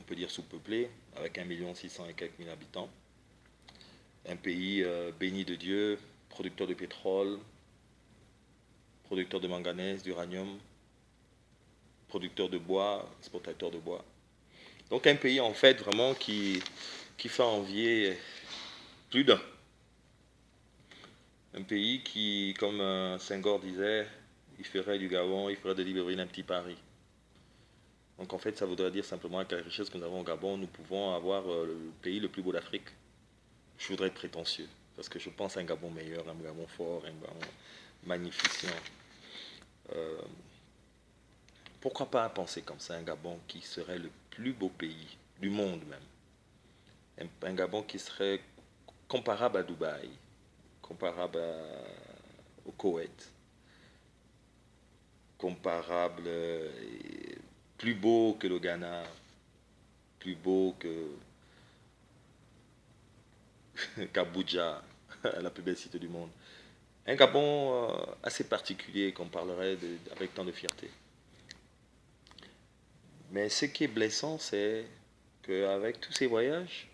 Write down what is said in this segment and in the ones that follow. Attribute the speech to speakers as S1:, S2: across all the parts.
S1: peut dire sous-peuplé, avec 1,6 million et quelques mille habitants. Un pays béni de Dieu, producteur de pétrole, producteur de manganèse, d'uranium, producteur de bois, exportateur de bois. Donc un pays en fait vraiment qui fait envier plus d'un. Un pays qui, comme Senghor disait, il ferait du Gabon, il ferait de Libreville un petit Paris. Donc en fait, ça voudrait dire simplement qu'avec la richesse que nous avons au Gabon, nous pouvons avoir le pays le plus beau d'Afrique. Je voudrais être prétentieux, parce que je pense à un Gabon meilleur, un Gabon fort, un Gabon magnificent. Euh, Pourquoi pas penser comme ça, un Gabon qui serait le plus beau pays du monde même. Un Gabon qui serait comparable à Dubaï, comparable au Koweït, comparable, plus beau que le Ghana, plus beau que qu'Abuja, la plus belle cité du monde. Un Gabon assez particulier qu'on parlerait avec tant de fierté. Mais ce qui est blessant, c'est qu'avec tous ces voyages,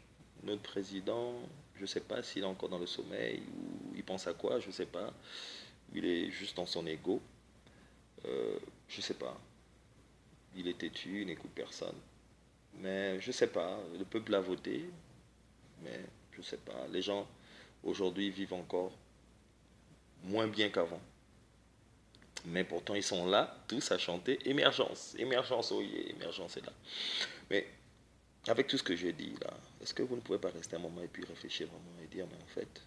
S1: notre président, je ne sais pas s'il est encore dans le sommeil ou il pense à quoi, je ne sais pas. Il est juste dans son ego. Je ne sais pas. Il est têtu, il n'écoute personne. Mais je ne sais pas. Le peuple a voté, mais je ne sais pas. Les gens aujourd'hui vivent encore moins bien qu'avant. Mais pourtant, ils sont là, tous à chanter émergence. Émergence, oh yeah, émergence est là. Mais avec tout ce que j'ai dit là, est-ce que vous ne pouvez pas rester un moment et puis réfléchir vraiment et dire, mais en fait,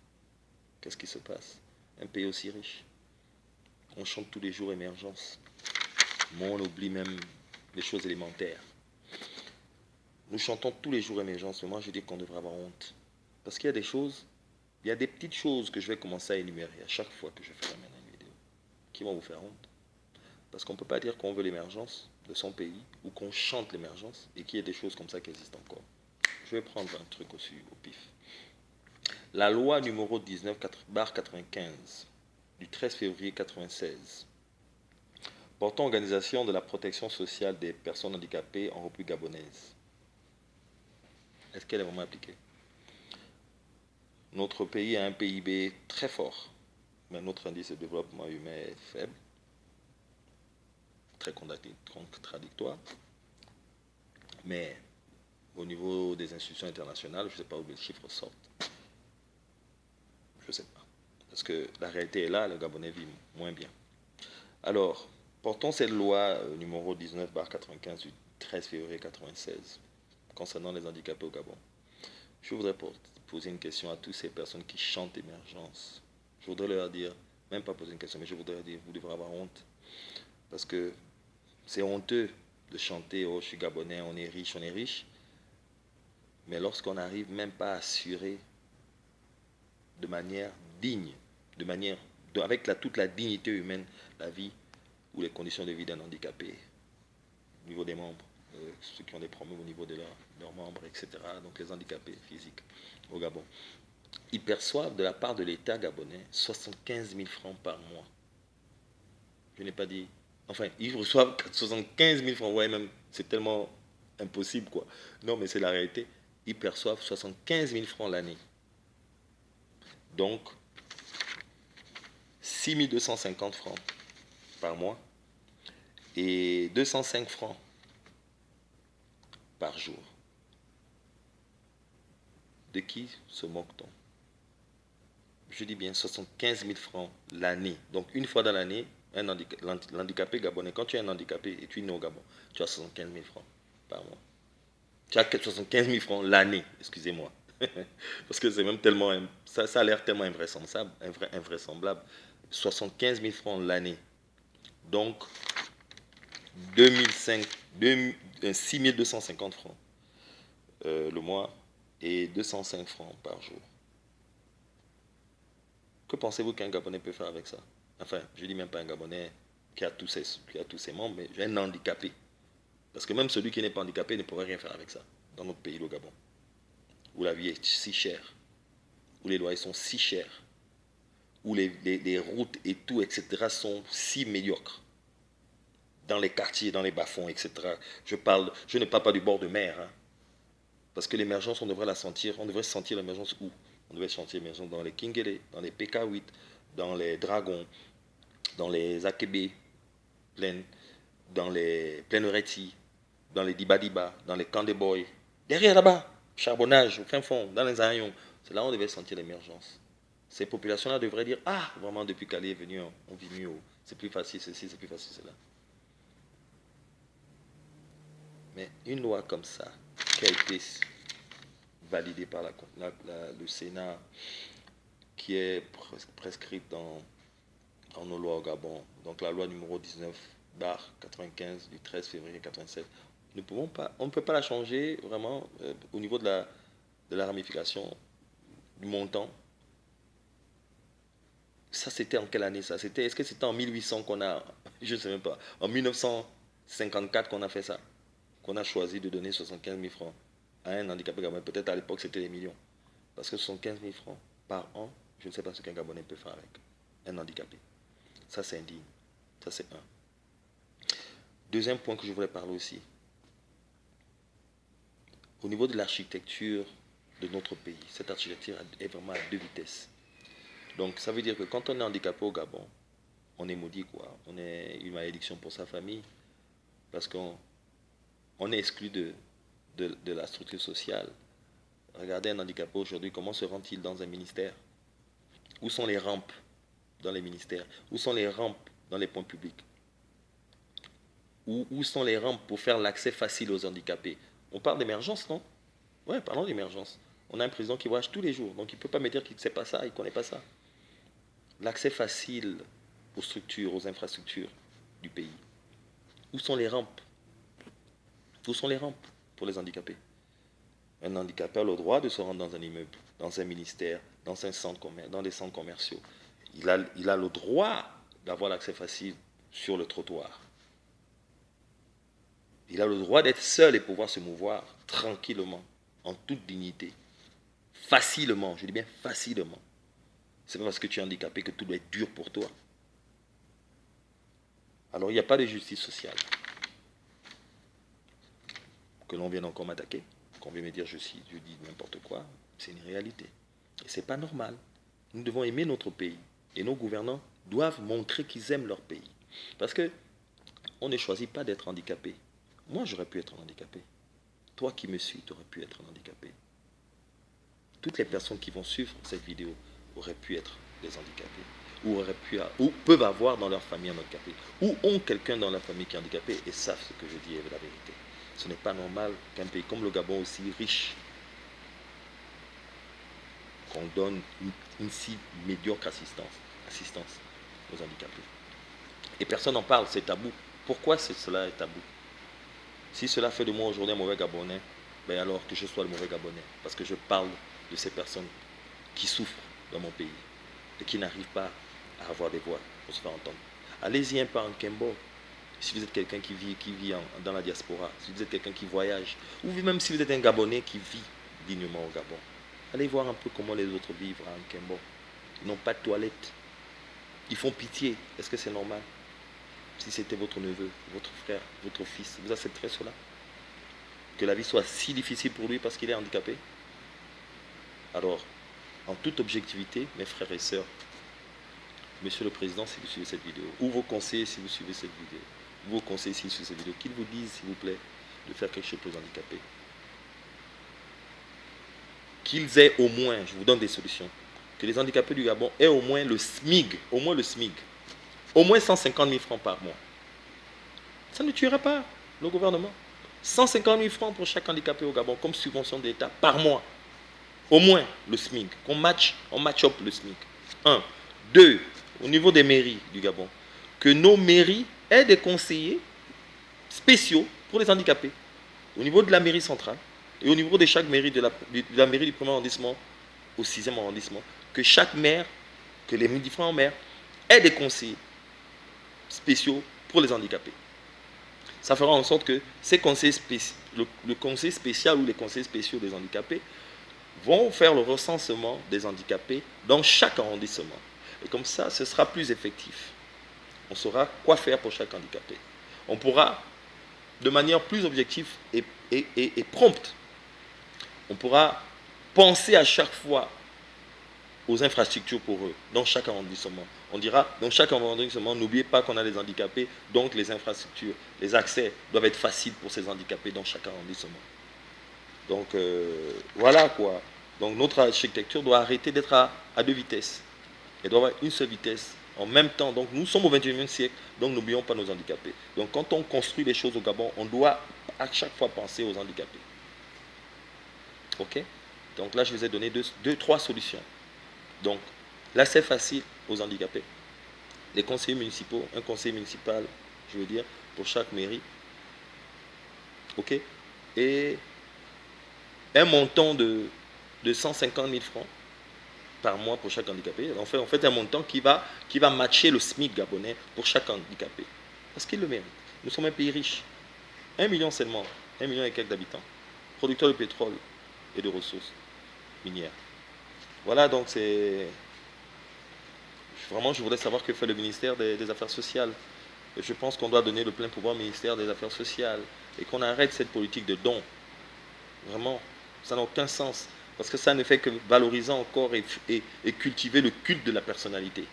S1: qu'est-ce qui se passe? Un pays aussi riche. On chante tous les jours émergence. Mais on oublie même les choses élémentaires. Nous chantons tous les jours émergence, mais moi je dis qu'on devrait avoir honte. Parce qu'il y a des choses, il y a des petites choses que je vais commencer à énumérer à chaque fois que je ferai maintenant une vidéo, qui vont vous faire honte. Parce qu'on ne peut pas dire qu'on veut l'émergence de son pays, ou qu'on chante l'émergence, et qu'il y ait des choses comme ça qui existent encore. Je vais prendre un truc aussi au pif. La loi numéro 19/95 du 13 février 1996 portant organisation de la protection sociale des personnes handicapées en République gabonaise. Est-ce qu'elle est vraiment appliquée? Notre pays a un PIB très fort, mais notre indice de développement humain est faible, très contradictoire. Mais au niveau des institutions internationales, je ne sais pas où les chiffres sortent. Je ne sais pas. Parce que la réalité est là, le Gabonais vit moins bien. Alors, portons cette loi numéro 19/95 du 13 février 1996 concernant les handicapés au Gabon. Je voudrais poser une question à toutes ces personnes qui chantent émergence. Je voudrais leur dire, même pas poser une question, mais je voudrais leur dire, vous devrez avoir honte. Parce que c'est honteux de chanter, oh je suis Gabonais, on est riche, on est riche. Mais lorsqu'on n'arrive même pas à assurer de manière digne, avec toute la dignité humaine, la vie ou les conditions de vie d'un handicapé, au niveau des membres, ceux qui ont des problèmes au niveau de leurs membres, etc., donc les handicapés physiques au Gabon, ils perçoivent de la part de l'État gabonais 75 000 francs par mois. Je n'ai pas dit... Enfin, ils reçoivent 75 000 francs, ouais, même, c'est tellement impossible, quoi. Non, mais c'est la réalité. Ils perçoivent 75 000 francs l'année. Donc, 6 250 francs par mois et 205 francs par jour. De qui se moque-t-on? Je dis bien 75 000 francs l'année. Donc, une fois dans l'année, l'handicapé gabonais, quand tu es un handicapé et tu es né au Gabon, tu as 75 000 francs par mois. Tu as 75 000 francs l'année, excusez-moi. Parce que c'est même tellement, ça a l'air tellement invraisemblable. 75 000 francs l'année. Donc, 6 250 francs le mois et 205 francs par jour. Que pensez-vous qu'un Gabonais peut faire avec ça? Enfin, je dis même pas un Gabonais qui a tous ses membres, mais un handicapé. Parce que même celui qui n'est pas handicapé ne pourrait rien faire avec ça, dans notre pays, le Gabon, où la vie est si chère, où les loyers sont si chers, où les routes et tout, etc., sont si médiocres. Dans les quartiers, dans les bas-fonds, etc. Je ne parle pas du bord de mer, hein. Parce que l'émergence, on devrait la sentir. On devrait sentir l'émergence où? On devrait sentir l'émergence dans les Kingele, dans les PK8, dans les Dragons, dans les AKB plaines, dans les Plénoreti, dans les Diba, dans les camps des boys. Derrière là-bas, charbonnage, au fin fond, dans les haillons. C'est là où on devait sentir l'émergence. Ces populations-là devraient dire, ah, vraiment, depuis qu'Ali est venu, on vit mieux. C'est plus facile ceci, c'est plus facile cela. Mais une loi comme ça, qui a été validée par le Sénat, qui est prescrite dans nos lois au Gabon, donc la loi numéro 19/95 du 13 février 87, on ne peut pas la changer vraiment au niveau de la ramification du montant. Ça, c'était en quelle année ça? Est-ce que c'était en 1800 qu'on a, je ne sais même pas, en 1954 qu'on a fait ça, qu'on a choisi de donner 75 000 francs à un handicapé gabonais? Peut-être à l'époque c'était des millions. Parce que 75 000 francs par an, je ne sais pas ce qu'un Gabonais peut faire avec un handicapé. Ça, c'est indigne. Ça, c'est un. Deuxième point que je voulais parler aussi. Au niveau de l'architecture de notre pays, cette architecture est vraiment à deux vitesses. Donc, ça veut dire que quand on est handicapé au Gabon, on est maudit, quoi. On est une malédiction pour sa famille. Parce qu'on est exclu de la structure sociale. Regardez un handicapé aujourd'hui, comment se rend-il dans un ministère? Où sont les rampes dans les ministères? Où sont les rampes dans les points publics? Où sont les rampes pour faire l'accès facile aux handicapés? On parle d'émergence, non? Ouais, parlons d'émergence. On a un président qui voyage tous les jours, donc il ne peut pas me dire qu'il ne sait pas ça, il ne connaît pas ça. L'accès facile aux structures, aux infrastructures du pays. Où sont les rampes? Où sont les rampes pour les handicapés? Un handicapé a le droit de se rendre dans un immeuble, dans un ministère, dans des centres commerciaux. Il a le droit d'avoir l'accès facile sur le trottoir. Il a le droit d'être seul et pouvoir se mouvoir tranquillement, en toute dignité. Facilement, je dis bien facilement. C'est pas parce que tu es handicapé que tout doit être dur pour toi. Alors il n'y a pas de justice sociale. Que l'on vienne encore m'attaquer, qu'on vienne me dire je dis n'importe quoi, c'est une réalité. Et c'est pas normal. Nous devons aimer notre pays. Et nos gouvernants doivent montrer qu'ils aiment leur pays. Parce que on ne choisit pas d'être handicapé. Moi, j'aurais pu être un handicapé. Toi qui me suis, tu aurais pu être un handicapé. Toutes les personnes qui vont suivre cette vidéo auraient pu être des handicapés. Ou peuvent avoir dans leur famille un handicapé. Ou ont quelqu'un dans leur famille qui est handicapé et savent ce que je dis est la vérité. Ce n'est pas normal qu'un pays comme le Gabon, aussi riche, qu'on donne une si médiocre assistance aux handicapés. Et personne n'en parle, c'est tabou. Pourquoi cela est tabou? Si cela fait de moi aujourd'hui un mauvais Gabonais, ben alors que je sois le mauvais Gabonais. Parce que je parle de ces personnes qui souffrent dans mon pays et qui n'arrivent pas à avoir des voix pour se faire entendre. Allez-y un peu en Kembo. Si vous êtes quelqu'un qui vit dans la diaspora, si vous êtes quelqu'un qui voyage, ou même si vous êtes un Gabonais qui vit dignement au Gabon, allez voir un peu comment les autres vivent à Kembo. Ils n'ont pas de toilette. Ils font pitié. Est-ce que c'est normal? Si c'était votre neveu, votre frère, votre fils, vous accepterez cela? Que la vie soit si difficile pour lui parce qu'il est handicapé? Alors, en toute objectivité, mes frères et sœurs, Monsieur le Président, si vous suivez cette vidéo, ou vos conseillers si vous suivez cette vidéo, vos conseillers si vous suivez cette vidéo, qu'ils vous disent, s'il vous plaît, de faire quelque chose pour les handicapés. Qu'ils aient au moins, je vous donne des solutions, que les handicapés du Gabon aient au moins le SMIG, au moins 150 000 francs par mois. Ça ne tuera pas le gouvernement. 150 000 francs pour chaque handicapé au Gabon comme subvention de l'État par mois. Au moins le SMIC. On match up le SMIC. 1. 2. Au niveau des mairies du Gabon, que nos mairies aient des conseillers spéciaux pour les handicapés. Au niveau de la mairie centrale et au niveau de chaque mairie, de la mairie du 1er arrondissement au 6e arrondissement, que chaque maire, que les différents maires aient des conseillers spéciaux pour les handicapés. Ça fera en sorte que ces conseillers le conseil spécial ou les conseillers spéciaux des handicapés vont faire le recensement des handicapés dans chaque arrondissement. Et comme ça, ce sera plus effectif. On saura quoi faire pour chaque handicapé. On pourra, de manière plus objective et prompte, On pourra penser à chaque fois aux infrastructures pour eux, dans chaque arrondissement. On dira, dans chaque arrondissement, n'oubliez pas qu'on a des handicapés, donc les infrastructures, les accès doivent être faciles pour ces handicapés dans chaque arrondissement. Donc, voilà quoi. Donc, notre architecture doit arrêter d'être à deux vitesses. Elle doit avoir une seule vitesse en même temps. Donc, nous sommes au XXIe siècle, donc n'oublions pas nos handicapés. Donc, quand on construit les choses au Gabon, on doit à chaque fois penser aux handicapés. Ok? Donc là, je vous ai donné trois solutions. Donc, l'accès facile aux handicapés. Les conseillers municipaux, un conseiller municipal, je veux dire, pour chaque mairie. OK? Et un montant de 150 000 francs par mois pour chaque handicapé. En fait un montant qui va matcher le SMIC gabonais pour chaque handicapé. Parce qu'il le mérite. Nous sommes un pays riche. 1 million seulement, 1 million et quelques d'habitants. Producteurs de pétrole et de ressources minières. Voilà, donc c'est... Vraiment, je voulais savoir que fait le ministère des Affaires sociales. Et je pense qu'on doit donner le plein pouvoir au ministère des Affaires sociales. Et qu'on arrête cette politique de don. Vraiment, ça n'a aucun sens. Parce que ça ne fait que valoriser encore et cultiver le culte de la personnalité.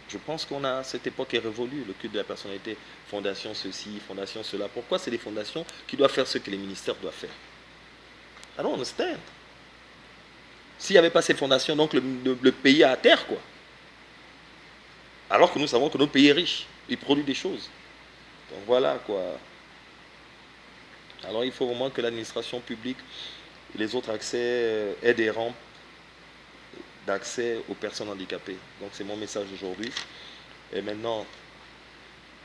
S1: Je pense qu'on a, cette époque est révolue, le culte de la personnalité. Fondation ceci, fondation cela. Pourquoi c'est les fondations qui doivent faire ce que les ministères doivent faire? I don't understand. S'il n'y avait pas ces fondations, donc le pays est à terre, quoi. Alors que nous savons que notre pays est riche, il produit des choses. Donc voilà, quoi. Alors il faut vraiment que l'administration publique et les autres accès aient des rampes d'accès aux personnes handicapées. Donc c'est mon message aujourd'hui. Et maintenant,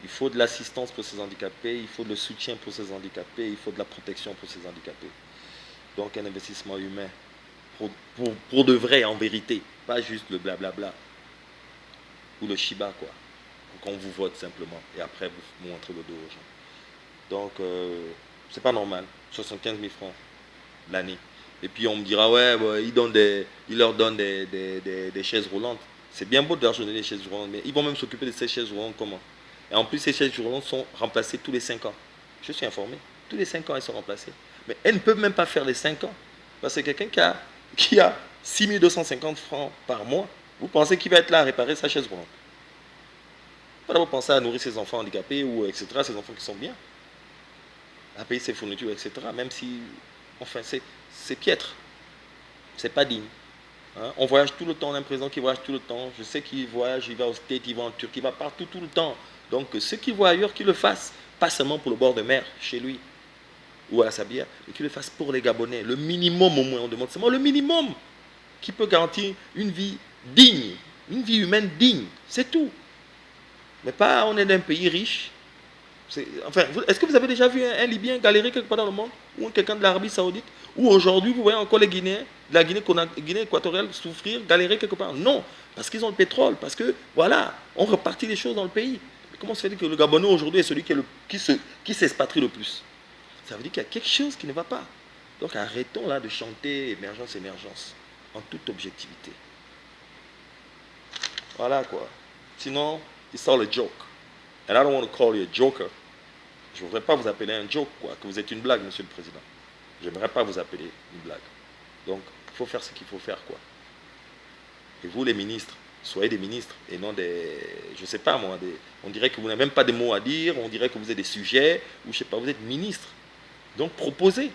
S1: il faut de l'assistance pour ces handicapés, il faut de le soutien pour ces handicapés, il faut de la protection pour ces handicapés. Donc un investissement humain pour de vrai, en vérité, pas juste le blablabla ou le shiba, quoi. Qu'on vous vote simplement et après vous montrez le dos aux gens. Donc c'est pas normal, 75 000 francs l'année. Et puis on me dira, ouais, il leur donne des chaises roulantes. C'est bien beau de leur donner des chaises roulantes, mais ils vont même s'occuper de ces chaises roulantes comment? Et en plus, ces chaises roulantes sont remplacées tous les 5 ans. Je suis informé. Tous les 5 ans, elles sont remplacées. Mais elles ne peuvent même pas faire les 5 ans. Parce que quelqu'un qui a 6 250 francs par mois, vous pensez qu'il va être là à réparer sa chaise roulante? Pas d'abord penser à nourrir ses enfants handicapés ou etc., ses enfants qui sont bien, à payer ses fournitures, etc. Même si, enfin, c'est piètre. C'est pas digne. Hein? On voyage tout le temps, on a un président qui voyage tout le temps. Je sais qu'il voyage, il va au States, il va en Turquie, il va partout tout le temps. Donc ceux qui voient ailleurs, qu'ils le fassent. Pas seulement pour le bord de mer, chez lui, ou à sa bière, mais qu'ils le fassent pour les Gabonais. Le minimum au moins, on demande seulement le minimum qui peut garantir une vie digne, une vie humaine digne. C'est tout. Mais pas, on est d'un pays riche. Enfin, est-ce que vous avez déjà vu un Libyen galérer quelque part dans le monde? Ou quelqu'un de l'Arabie Saoudite? Ou aujourd'hui, vous voyez encore les Guinéens, de la Guinée équatoriale souffrir, galérer quelque part? Non, parce qu'ils ont le pétrole, parce que, voilà, on repartit les choses dans le pays. Mais comment se fait que le Gabonais aujourd'hui est celui qui s'expatrie le plus? Ça veut dire qu'il y a quelque chose qui ne va pas. Donc arrêtons là de chanter émergence, émergence, en toute objectivité. Voilà quoi. Sinon, it's all a joke. And I don't want to call you a joker. Je ne voudrais pas vous appeler un joke, quoi, que vous êtes une blague, monsieur le président. Je n'aimerais pas vous appeler une blague. Donc, il faut faire ce qu'il faut faire, quoi. Et vous, les ministres, soyez des ministres et non des... Je ne sais pas, moi, on dirait que vous n'avez même pas de mots à dire, on dirait que vous êtes des sujets, ou je ne sais pas, vous êtes ministre. Donc, proposez.